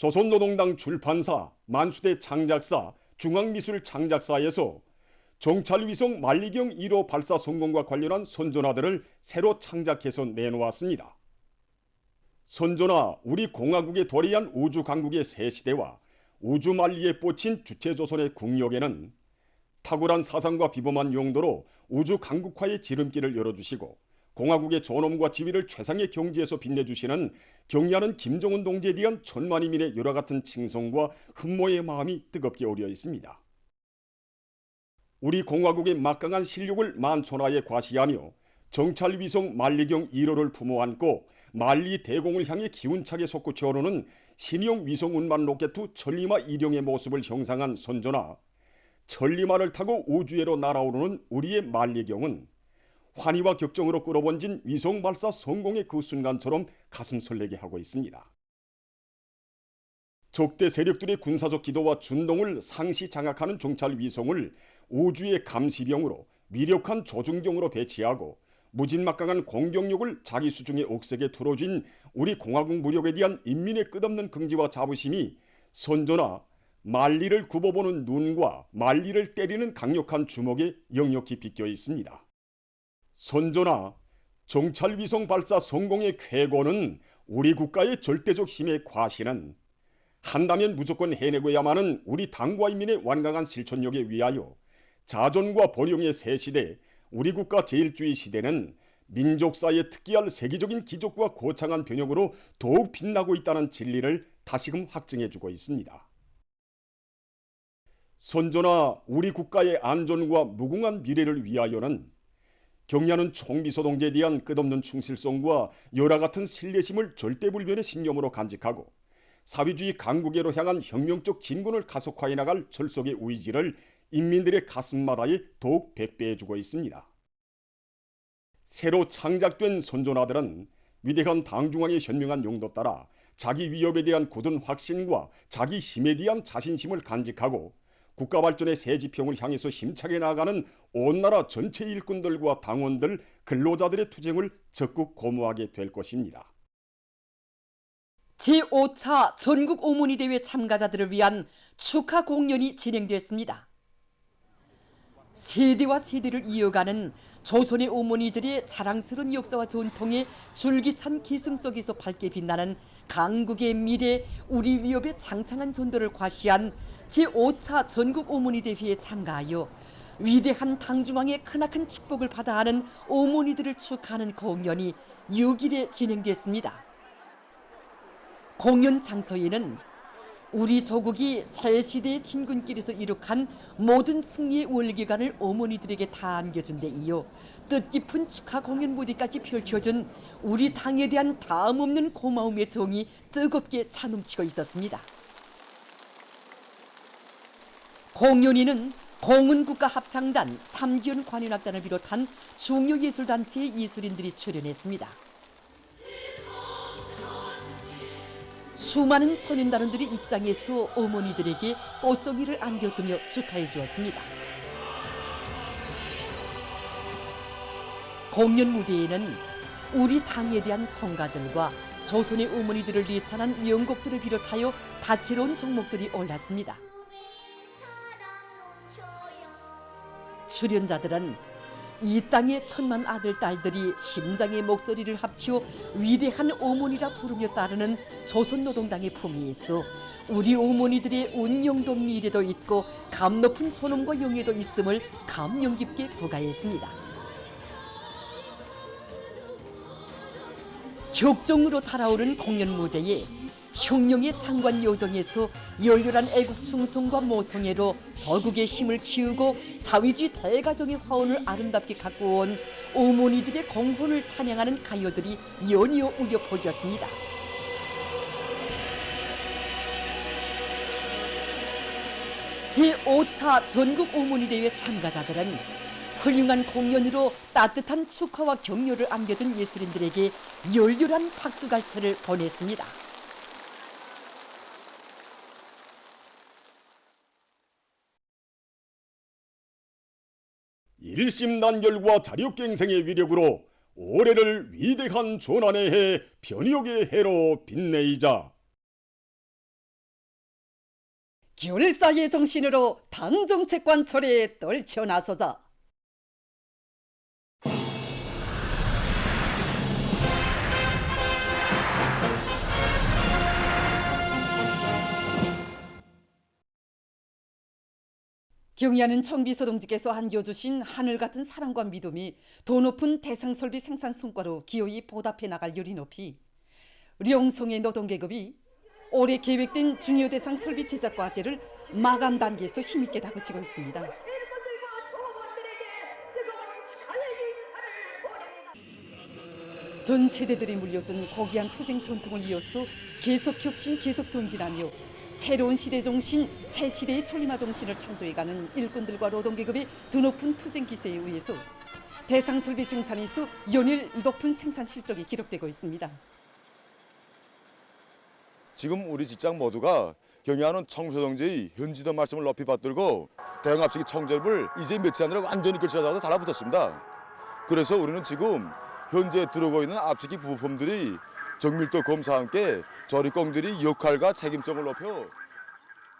조선노동당 출판사, 만수대 창작사, 중앙미술창작사에서 정찰위성 만리경 1호 발사 성공과 관련한 선전화들을 새로 창작해서 내놓았습니다. 선전화 우리 공화국에 도래한 우주강국의 새 시대와 우주만리에 뻗친 주체조선의 국력에는 탁월한 사상과 비범한 용도로 우주강국화의 지름길을 열어주시고 공화국의 존엄과 지위를 최상의 경지에서 빛내주시는 경의하는 김정은 동지에 대한 천만이민의 열화 같은 칭송과 흠모의 마음이 뜨겁게 어려 있습니다. 우리 공화국의 막강한 실력을 만천하에 과시하며 정찰위성 만리경 1호를 품어안고 만리 대공을 향해 기운차게 솟구쳐 오르는 신형 위성 운반 로켓 천리마 1형의 모습을 형상한 선전화 천리마를 타고 우주에로 날아오르는 우리의 만리경은 환희와 격정으로 끌어번진 위성 발사 성공의 그 순간처럼 가슴 설레게 하고 있습니다. 적대 세력들의 군사적 기도와 준동을 상시 장악하는 정찰 위성을 우주의 감시병으로 미력한 조준경으로 배치하고 무진막강한 공격력을 자기 수중의 옥색에 틀어진 우리 공화국 무력에 대한 인민의 끝없는 긍지와 자부심이 선전화 만리를 굽어보는 눈과 만리를 때리는 강력한 주먹에 역력히 비껴 있습니다. 선전화 정찰위성 발사 성공의 쾌거는 우리 국가의 절대적 힘의 과시는 한다면 무조건 해내고야만은 우리 당과 인민의 완강한 실천력에 위하여 자존과 번영의 새 시대 우리 국가 제일주의 시대는 민족사에 특기할 세계적인 기적과 거창한 변혁으로 더욱 빛나고 있다는 진리를 다시금 확증해주고 있습니다. 선전화 우리 국가의 안전과 무궁한 미래를 위하여는 경의하는 총비서동지에 대한 끝없는 충실성과 열화 같은 신뢰심을 절대불변의 신념으로 간직하고 사회주의 강국회로 향한 혁명적 진군을 가속화해 나갈 철석의 의지를 인민들의 가슴마다에 더욱 백배해주고 있습니다. 새로 창작된 선전화들은 위대한 당중앙의 현명한 용도 따라 자기 위협에 대한 굳은 확신과 자기 힘에 대한 자신심을 간직하고 국가 발전의 새 지평을 향해서 힘차게 나아가는 온 나라 전체 일꾼들과 당원들, 근로자들의 투쟁을 적극 고무하게 될 것입니다. 제5차 전국 오모니 대회 참가자들을 위한 축하 공연이 진행됐습니다. 세대와 세대를 이어가는 조선의 오모니들의 자랑스러운 역사와 전통의 줄기찬 기승 속에서 밝게 빛나는 강국의 미래, 우리 위협의 장창한 전도를 과시한 제5차 전국 오모니 대회에 참가하여 위대한 당중앙의 크나큰 축복을 받아 하는 오모니들을 축하하는 공연이 6일에 진행됐습니다. 공연 장소에는 우리 조국이 새 시대의 진군길에서 이룩한 모든 승리의 월기관을 어머니들에게 다 안겨준 데 이어 뜻깊은 축하 공연 무대까지 펼쳐준 우리 당에 대한 다음없는 고마움의 정이 뜨겁게 차넘치고 있었습니다. 공연에는 공은국가합창단, 삼지연 관현악단을 비롯한 중요 예술단체의 예술인들이 출연했습니다. 수많은 소년단원들이 입장해서 어머니들에게 꽃송이를 안겨주며 축하해 주었습니다. 공연 무대에는 우리 당에 대한 성가들과 조선의 어머니들을 예찬한 명곡들을 비롯하여 다채로운 종목들이 올랐습니다. 출연자들은 이 땅의 천만 아들 딸들이 심장의 목소리를 합쳐 위대한 어머니라 부르며 따르는 조선노동당의 품이 있어 우리 어머니들의 운영도 미래도 있고 감 높은 존엄과 영예도 있음을 감명 깊게 부가했습니다. 격정으로 달아오른 공연 무대에 흉룡의 장관 요정에서 열렬한 애국 충성과 모성애로 저국의 힘을 키우고 사회주의 대가정의 화원을 아름답게 갖고 온 어머니들의 공헌을 찬양하는 가요들이 연이어 울려 퍼졌습니다. 제5차 전국 어머니 대회 참가자들은 훌륭한 공연으로 따뜻한 축하와 격려를 안겨준 예술인들에게 열렬한 박수갈채를 보냈습니다. 일심단결과 자력갱생의 위력으로 올해를 위대한 조난의 해, 변혁의 해로 빛내이자 결사의 정신으로 당정책 관철에 떨쳐 나서자. 경의하는 청비서 동지께서 안겨주신 하늘 같은 사랑과 믿음이 더 높은 대상설비 생산 성과로 기어이 보답해 나갈 열이 높이 령성의 노동계급이 올해 계획된 중요 대상 설비 제작 과제를 마감 단계에서 힘있게 다그치고 있습니다. 전 세대들이 물려준 고귀한 투쟁 전통을 이어서 계속 혁신, 계속 전진하며 새로운 시대 정신, 새 시대의 천리마 정신을 창조해가는 일꾼들과 노동계급의 드높은 투쟁 기세에 의해서 대상 설비 생산에서 연일 높은 생산 실적이 기록되고 있습니다. 지금 우리 직장 모두가 경의하는 청소동지의 현지도 말씀을 높이 받들고 대형 압축기 청접을 이제 며칠 안으로 완전히 결실하자고 달라붙었습니다. 그래서 우리는 지금 현재 들어오고 있는 압축기 부품들이 정밀도 검사와 함께 조립工들이 역할과 책임성을 높여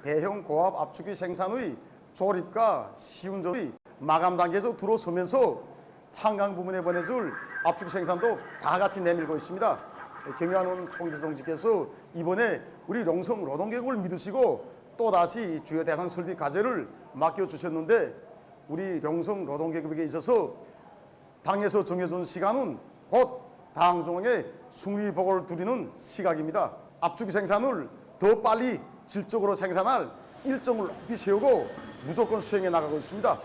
대형 고압 압축기 생산의 조립과 시운전의 마감 단계에서 들어서면서 탄광 부문에 보내줄 압축기 생산도 다 같이 내밀고 있습니다. 경의하는 총비서동지께서 이번에 우리 령성 노동계급을 믿으시고 또다시 주요 대상 설비 과제를 맡겨주셨는데 우리 령성 노동계급에게 있어서 당에서 정해준 시간은 곧 당중앙에 승리보고를 드리는 시각입니다. 압축기 생산을 더 빨리 질적으로 생산할 일정을 높이 세우고 무조건 수행해 나가고 있습니다.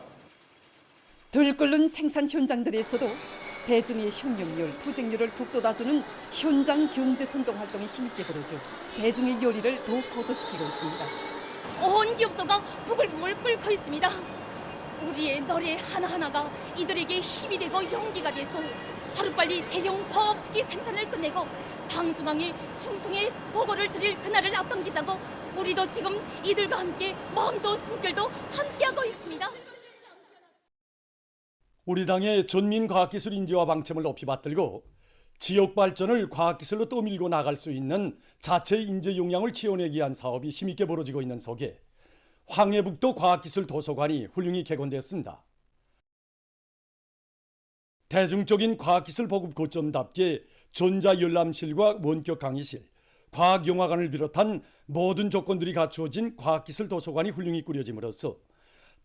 들끓는 생산 현장들에서도 대중의 협력률, 투쟁률을 북돋아주는 현장 경제 선동 활동이 힘있게 벌어져 대중의 열의를 더욱 고조시키고 있습니다. 온 기업소가 부글부글 끓고 있습니다. 우리의 노래 하나하나가 이들에게 힘이 되고 용기가 돼서 하루빨리 대형 고압축기 생산을 끝내고 당중앙에 충성의 보고를 드릴 그날을 앞당기자고 우리도 지금 이들과 함께 마음도 숨결도 함께하고 있습니다. 우리 당의 전민과학기술 인재와 방침을 높이 받들고 지역 발전을 과학기술로 떠밀고 나갈 수 있는 자체 인재 역량을 키워내기 위한 사업이 힘있게 벌어지고 있는 속에 황해북도 과학기술 도서관이 훌륭히 개건됐습니다. 대중적인 과학기술 보급 거점답게 전자열람실과 원격 강의실, 과학영화관을 비롯한 모든 조건들이 갖추어진 과학기술 도서관이 훌륭히 꾸려짐으로써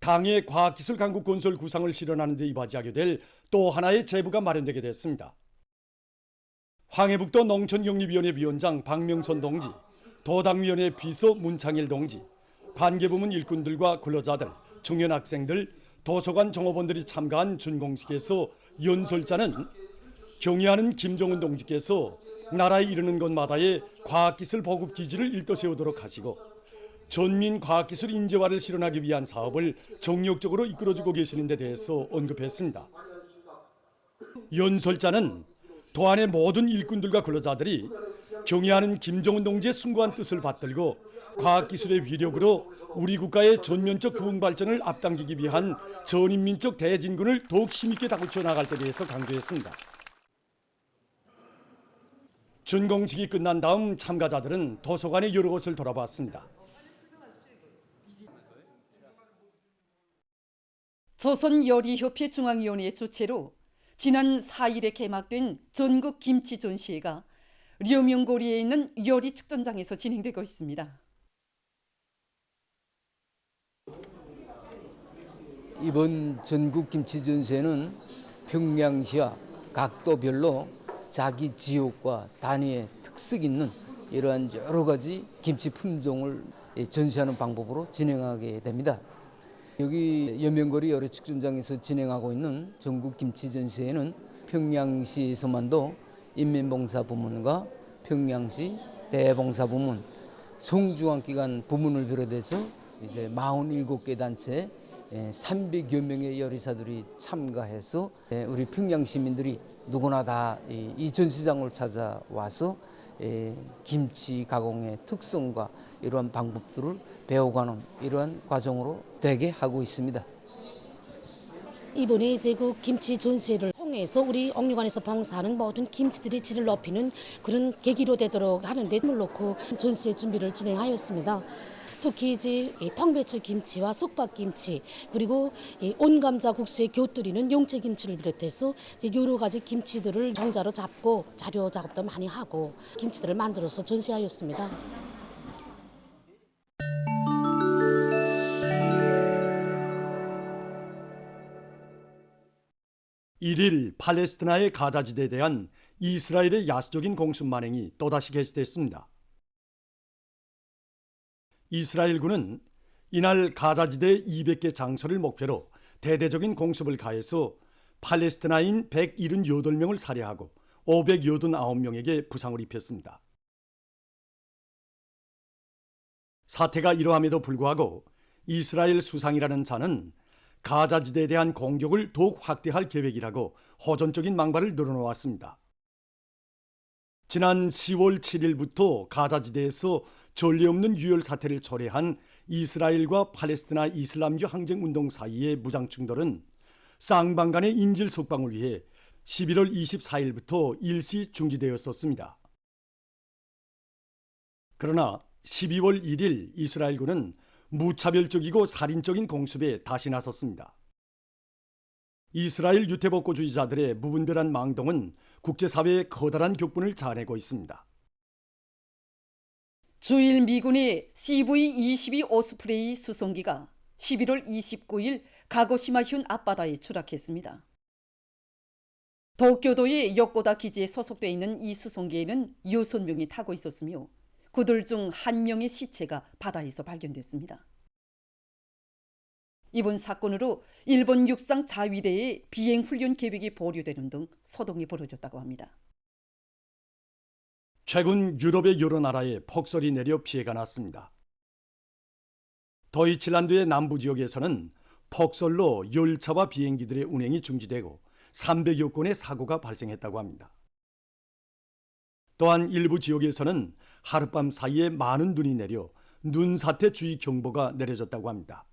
당의 과학기술 강국 건설 구상을 실현하는 데 이바지하게 될 또 하나의 제부가 마련되게 됐습니다. 황해북도 농촌영립위원회 위원장 박명선 동지, 도당위원회 비서 문창일 동지, 관계부문 일꾼들과 근로자들, 청년 학생들, 도서관 종업원들이 참가한 준공식에서 연설자는 경의하는 김종은 동지께서 나라에 이르는 곳마다의 과학기술 보급 기지를 일떠 세우도록 하시고 전민 과학기술 인재화를 실현하기 위한 사업을 정력적으로 이끌어주고 계시는 데 대해서 언급했습니다. 연설자는 도안의 모든 일꾼들과 근로자들이 경의하는 김정은 동지의 숭고한 뜻을 받들고 과학기술의 위력으로 우리 국가의 전면적 부흥 발전을 앞당기기 위한 전인민적 대진군을 더욱 힘있게 다그쳐 나갈 데 대해서 강조했습니다. 준공식이 끝난 다음 참가자들은 도서관의 여러 곳을 돌아봤습니다. 조선요리협회 중앙위원회 주최로 지난 4일에 개막된 전국 김치 전시회가 려명고리에 있는 요리 축전장에서 진행되고 있습니다. 이번 전국 김치 전시회는 평양시와 각도별로 자기 지역과 단위의 특색 있는 이러한 여러 가지 김치 품종을 전시하는 방법으로 진행하게 됩니다. 여기 여명거리 요리 축전장에서 진행하고 있는 전국 김치 전시회는 평양시에서만도 인민봉사부문과 평양시 대봉사부문, 성중앙기관 부문을 비롯해서 이제 47개 단체 300여 명의 요리사들이 참가해서 우리 평양 시민들이 누구나 다 이 전시장을 찾아와서 김치 가공의 특성과 이러한 방법들을 배워가는 이러한 과정으로 되게 하고 있습니다. 이번에 이제 그 김치 전시회를 통해서 우리 옥류관에서 봉사하는 모든 김치들의 질을 높이는 그런 계기로 되도록 하는데 힘을 놓고 전시회 준비를 진행하였습니다. 특히 이제 이 통배추 김치와 속박김치 그리고 이 온감자 국수에 곁들이는 용채김치를 비롯해서 이제 여러 가지 김치들을 정자로 잡고 자료 작업도 많이 하고 김치들을 만들어서 전시하였습니다. 일일 팔레스티나의 가자지대에 대한 이스라엘의 야수적인 공습 만행이 또다시 개시됐습니다. 이스라엘군은 이날 가자지대 200개 장소를 목표로 대대적인 공습을 가해서 팔레스티나인 178명을 살해하고 589명에게 부상을 입혔습니다. 사태가 이러함에도 불구하고 이스라엘 수상이라는 자는 가자지대에 대한 공격을 더욱 확대할 계획이라고 호전적인 망발을 늘어놓았습니다. 지난 10월 7일부터 가자지대에서 전례 없는 유혈 사태를 초래한 이스라엘과 팔레스티나 이슬람교 항쟁운동 사이의 무장 충돌은 쌍방 간의 인질 석방을 위해 11월 24일부터 일시 중지되었었습니다. 그러나 12월 1일 이스라엘군은 무차별적이고 살인적인 공습에 다시 나섰습니다. 이스라엘 유태복고주의자들의 무분별한 망동은 국제사회의 커다란 격분을 자아내고 있습니다. 주일 미군의 CV-22 오스프레이 수송기가 11월 29일 가고시마현 앞바다에 추락했습니다. 도쿄도의 요코다 기지에 소속돼 있는 이 수송기에는 6명이 타고 있었으며 그들 중 1명의 시체가 바다에서 발견됐습니다. 이번 사건으로 일본 육상 자위대의 비행훈련 계획이 보류되는 등 소동이 벌어졌다고 합니다. 최근 유럽의 여러 나라에 폭설이 내려 피해가 났습니다. 도이칠란드의 남부 지역에서는 폭설로 열차와 비행기들의 운행이 중지되고 300여 건의 사고가 발생했다고 합니다. 또한 일부 지역에서는 하룻밤 사이에 많은 눈이 내려 눈사태 주의 경보가 내려졌다고 합니다.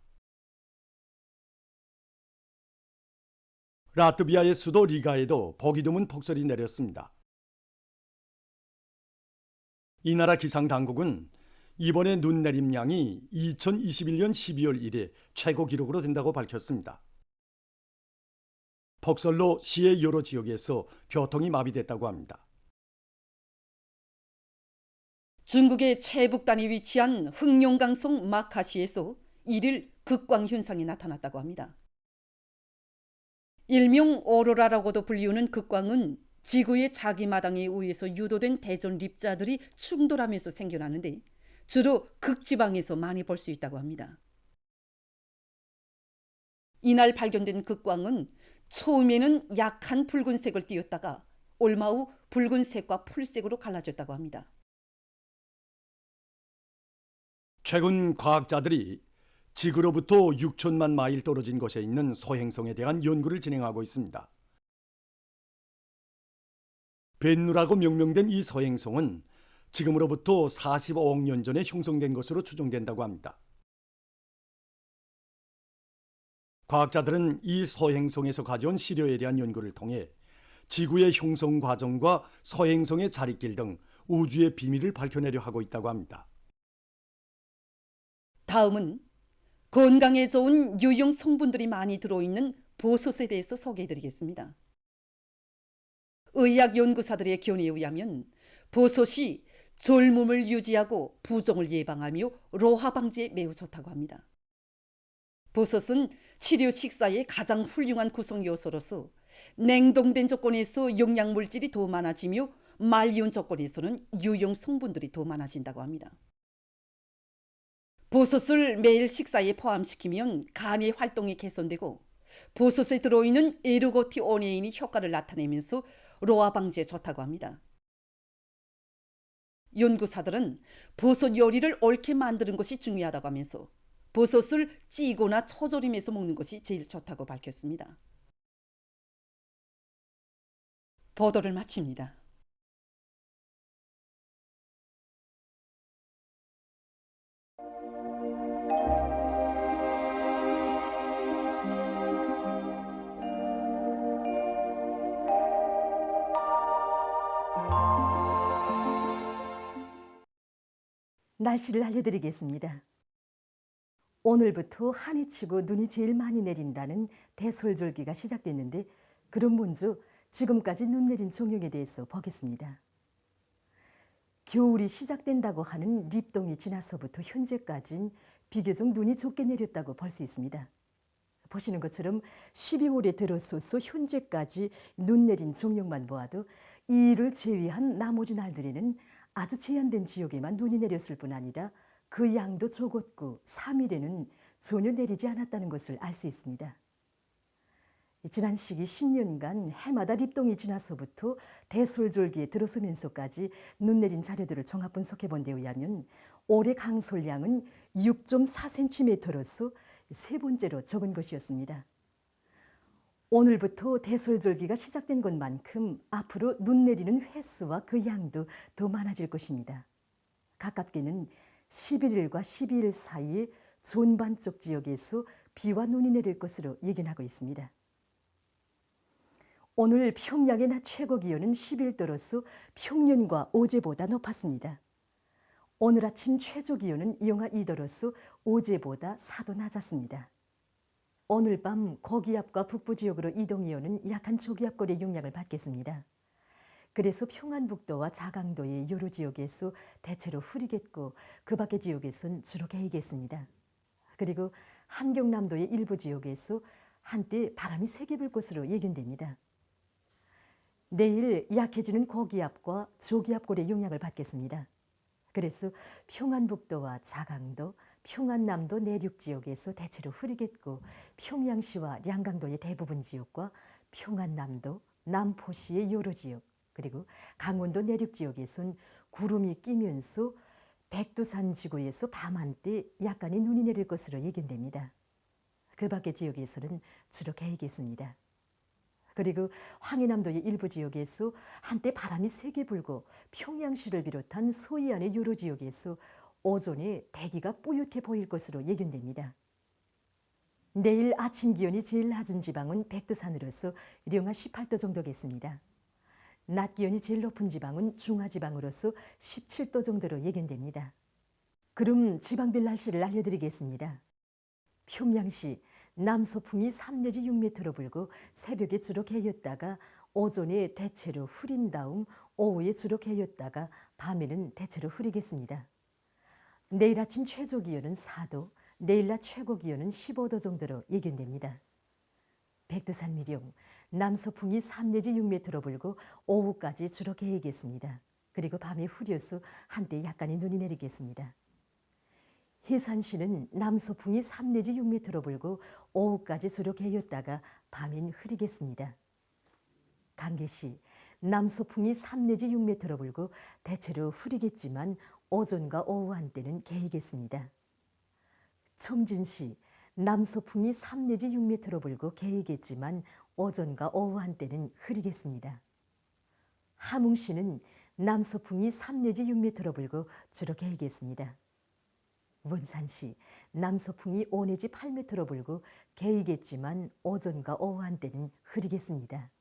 라트비아의 수도 리가에도 보기 드문 폭설이 내렸습니다. 이 나라 기상당국은 이번에 눈 내림량이 2021년 12월 1일 최고 기록으로 된다고 밝혔습니다. 폭설로 시의 여러 지역에서 교통이 마비됐다고 합니다. 중국의 최북단에 위치한 흑룡강성 마카시에서 1일 극광 현상이 나타났다고 합니다. 일명 오로라라고도 불리우는 극광은 지구의 자기마당에 의해서 유도된 대전 립자들이 충돌하면서 생겨나는데 주로 극지방에서 많이 볼 수 있다고 합니다. 이날 발견된 극광은 처음에는 약한 붉은색을 띠었다가 얼마 후 붉은색과 풀색으로 갈라졌다고 합니다. 최근 과학자들이 지구로부터 6천만 마일 떨어진 곳에 있는 소행성에 대한 연구를 진행하고 있습니다. 벤누라고 명명된 이 소행성은 지금으로부터 45억 년 전에 형성된 것으로 추정된다고 합니다. 과학자들은 이 소행성에서 가져온 시료에 대한 연구를 통해 지구의 형성 과정과 소행성의 자리길 등 우주의 비밀을 밝혀내려 하고 있다고 합니다. 다음은 건강에 좋은 유용 성분들이 많이 들어있는 버섯에 대해서 소개해드리겠습니다. 의학 연구사들의 견해에 의하면 버섯이 젊음을 유지하고 부종을 예방하며 로화 방지에 매우 좋다고 합니다. 버섯은 치료 식사의 가장 훌륭한 구성 요소로서 냉동된 조건에서 영양물질이 더 많아지며 말리운 조건에서는 유용 성분들이 더 많아진다고 합니다. 버섯을 매일 식사에 포함시키면 간의 활동이 개선되고 버섯에 들어있는 에르고티오네인이 효과를 나타내면서 로화 방지에 좋다고 합니다. 연구사들은 버섯 요리를 옳게 만드는 것이 중요하다고 하면서 버섯을 찌거나 초절임해서 먹는 것이 제일 좋다고 밝혔습니다. 보도를 마칩니다. 날씨를 알려드리겠습니다. 오늘부터 한이 치고 눈이 제일 많이 내린다는 대설절기가 시작됐는데 그럼 먼저 지금까지 눈 내린 종목에 대해서 보겠습니다. 겨울이 시작된다고 하는 립동이 지나서부터 현재까지는 비교적 눈이 적게 내렸다고 볼 수 있습니다. 보시는 것처럼 12월에 들어서서 현재까지 눈 내린 종목만 보아도 이일을 제외한 나머지 날들에는 아주 제한된 지역에만 눈이 내렸을 뿐 아니라 그 양도 적었고 3일에는 전혀 내리지 않았다는 것을 알 수 있습니다. 지난 시기 10년간 해마다 립동이 지나서부터 대설절기에 들어서면서까지 눈 내린 자료들을 종합 분석해 본 데 의하면 올해 강솔량은 6.4cm로서 세 번째로 적은 것이었습니다. 오늘부터 대설절기가 시작된 것만큼 앞으로 눈 내리는 횟수와 그 양도 더 많아질 것입니다. 가깝게는 11일과 12일 사이에 전반적 지역에서 비와 눈이 내릴 것으로 예견하고 있습니다. 오늘 평양의 낮 최고 기온은 10일도로서 평년과 어제보다 높았습니다. 오늘 아침 최저 기온은 영하 2도로서 어제보다 4도 낮았습니다. 오늘 밤 고기압과 북부 지역으로 이동이오는 약한 저기압골의 영향을 받겠습니다. 그래서 평안북도와 자강도의 여러 지역에서 대체로 흐리겠고 그 밖의 지역에서는 주로 개이겠습니다. 그리고 함경남도의 일부 지역에서 한때 바람이 세게 불 것으로 예견됩니다. 내일 약해지는 고기압과 저기압골의 영향을 받겠습니다. 그래서 평안북도와 자강도, 평안남도 내륙 지역에서 대체로 흐리겠고 평양시와 양강도의 대부분 지역과 평안남도, 남포시의 여러 지역, 그리고 강원도 내륙 지역에선 구름이 끼면서 백두산 지구에서 밤 한때 약간의 눈이 내릴 것으로 예견됩니다. 그 밖의 지역에서는 주로 개이겠습니다. 그리고 황해남도의 일부 지역에서 한때 바람이 세게 불고 평양시를 비롯한 서해안의 여러 지역에서 오전에 대기가 뿌옇게 보일 것으로 예견됩니다. 내일 아침 기온이 제일 낮은 지방은 백두산으로서 영하 18도 정도겠습니다. 낮 기온이 제일 높은 지방은 중하지방으로서 17도 정도로 예견됩니다. 그럼 지방별 날씨를 알려드리겠습니다. 평양시 남서풍이 3 내지 6m로 불고 새벽에 주로 개였다가 오전에 대체로 흐린 다음 오후에 주로 개였다가 밤에는 대체로 흐리겠습니다. 내일 아침 최저 기온은 4도, 내일 낮 최고 기온은 15도 정도로 예견됩니다. 백두산 미령, 남서풍이 3 내지 6m로 불고 오후까지 주로 개이겠습니다. 그리고 밤에 흐려서 한때 약간의 눈이 내리겠습니다. 해산시는 남서풍이 3 내지 6m로 불고 오후까지 주로 개였다가 밤엔 흐리겠습니다. 강계시 남서풍이 3 내지 6m로 불고 대체로 흐리겠지만 오전과 오후 한때는 개이겠습니다. 청진시 남서풍이 3 내지 6m로 불고 개이겠지만 오전과 오후 한때는 흐리겠습니다. 함흥시는 남서풍이 3 내지 6m로 불고 주로 개이겠습니다. 원산시 남서풍이 5 내지 8m로 불고 개이겠지만 오전과 오후 한때는 흐리겠습니다.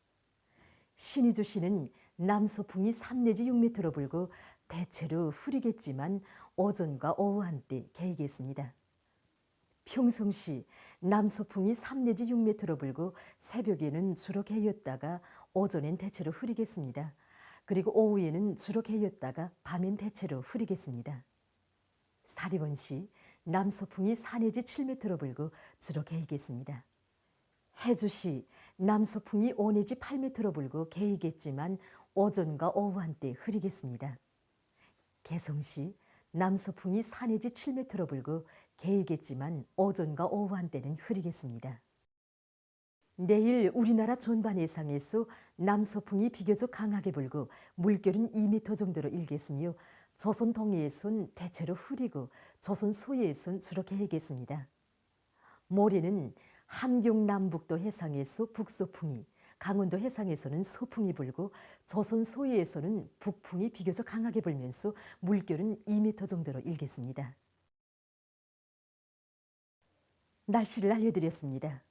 신의주시는 남서풍이 3 내지 6m로 불고 대체로 흐리겠지만 오전과 오후 한때 개이겠습니다. 평성시 남서풍이 3 내지 6m로 불고 새벽에는 주로 개였다가 오전엔 대체로 흐리겠습니다. 그리고 오후에는 주로 개였다가 밤엔 대체로 흐리겠습니다. 사리원시 남서풍이 4 내지 7m로 불고 주로 개이겠습니다. 해주시 남서풍이 5 내지 8m로 불고 개이겠지만 오전과 오후 한때 흐리겠습니다. 개성시 남서풍이 4 내지 7m로 불고 개이겠지만 오전과 오후 한때는 흐리겠습니다. 내일 우리나라 전반 해상에서 남서풍이 비교적 강하게 불고 물결은 2m 정도로 일겠으며 조선 동해에선 대체로 흐리고 조선 서해에선 주로 개이겠습니다. 모레는 함경 남북도 해상에서 북서풍이, 강원도 해상에서는 서풍이 불고 조선 서해에서는 북풍이 비교적 강하게 불면서 물결은 2m 정도로 일겠습니다. 날씨를 알려드렸습니다.